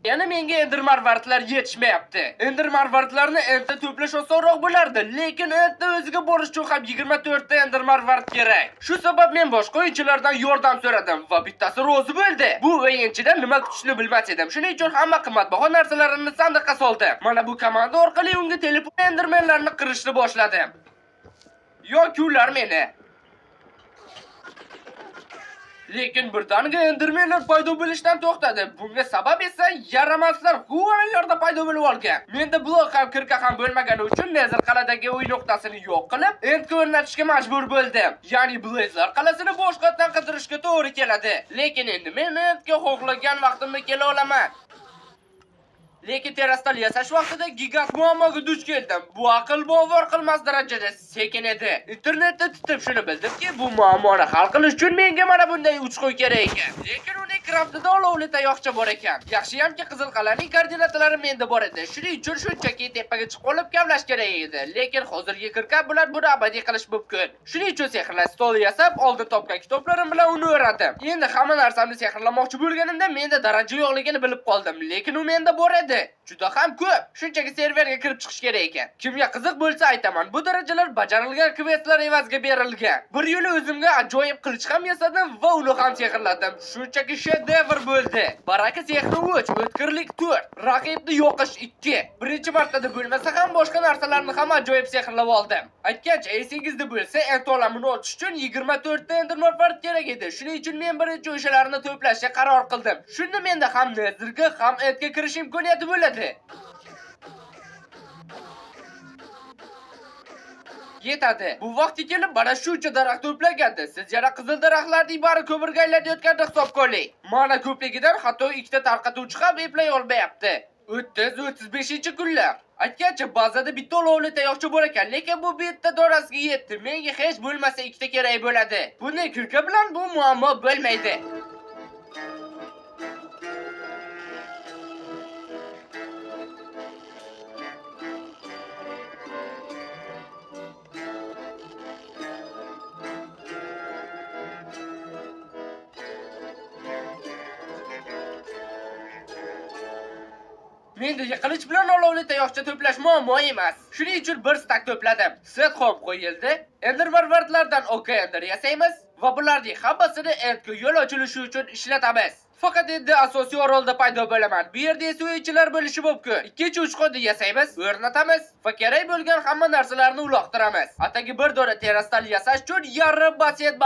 Yana menga ender marvaridlar yetishmayapti. Ender marvaridlarni endi to'plash osonroq bo'lardi, lekin endi o'ziga borish uchun ham 24 ta ender marvarid kerak. Shu sabab men boshqa o'yinchilardan yordam so'radim va bittasi rozi bo'ldi. Bu o'yinchidan nima kutishni bilmas edim. Shuning uchun hamma qimmatbaho narsalarimni sandiqqa soldim. Mana bu komanda orqali unga telefon endermenlarni qirishni boshladim. Yoki ular meni. Lekin birdaniga endermenlar paydo bo'lishdan to'xtadi. Bunga sabab esa yaramaslar hamma yerda paydo bo'lib olgan. Menda blok ham kirka ham bo'lmagani uchun Nether qaladagi o'yin nuqtasini yo'q qilib, endga o'rnatishga majbur bo'ldim. Ya'ni Blazer qalasini boshqatdan qidirishga to'g'ri keladi. Lekin endi men endga xohlagan vaqtimda kela olaman. Lekin terastal yasash vaqtida gigant muammoga duch keldim. Bu aql bovar qilmas darajada sekin edi. Internetda tutib shuni bildimki, bu muammoni hal qilish uchun menga mana bunday uch-qo'y kerak ekan. Lekin uning craftida olovli tayoqcha bor ekan. Yaxshiyamki Qizil qal'aning koordinatalari menda bor edi. Shuning uchun shunchaki tepaga chiqib olib kavlash kerak edi. Lekin hozirgi kirkab bilan buni abadiy qilish mumkin. Shuning uchun sehrli stol yasab, oldin topgan kitoblarim bilan uni o'radim. Endi hamma narsamni sehrlamoqchi bo'lganimda menda daraja yo'qligini bilib qoldim. Lekin u menda bor edi. Juda ham ko'p. Shunchaki serverga kirib chiqish kerak ekan. Kimga qiziq bo'lsa aytaman, bu darajalar bajarilgan questlar evaziga berilgan. Bir yo'li o'zimga ajoyib qilich ham yasadim va uni ham sehrladim. Shunchaki shedevr bo'ldi. Baraka sehri 3, o'tkirlik 4, raqibni yo'qish 2. Birinchi martada bo'lmasa ham boshqa narsalarni ham ajoyib sehrlab oldim. Aytgancha, esingizda bo'lsa, ent olamini ochish uchun 24 ta ender marvarid kerak edi. Shuning uchun men birinchi o'shalarni to'plashga qaror qildim. Shunda menda ham Netherga ham entga kirish imkoniyati bo'ladi. Yetadi. Bu vaqtga kelib mana shuncha daraxt to'plagandi. Siz yana qizil daraxtlarning bari ko'mirga aylanayotganini hisobga oling. Mana ko'pligidan hatto ikkita tarqatuvchi ham eplay olmayapti. 30-35-kunlar. Aytgancha bazada bitta olovli tayoqcha bor ekan, lekin bu bitta donasiga yetdi. Menga hech bo'lmasa ikkita kerak bo'ladi. Bunday kirka bilan bu muammo bo'lmaydi. Mendagi qilich bilan olovli tayoqcha to'plash muammo emas. Shuning uchun bir stak to'pladim. Set hop qo'yildi. Ender marvaridlardan OK ender yasaymiz va bularning hammasini endga yo'l ochilishi uchun ishlatamiz. Faqat endi asosiy orolda paydo bo'laman. Bu yerda esa o'yinchilar bo'lishi mumkin. Ikkinchi uchqonni yasaymiz, o'rnatamiz va kerak bo'lgan hamma narsalarni uloqtiramiz. Atagi bir dona terastal yasash uchun yarim basseyn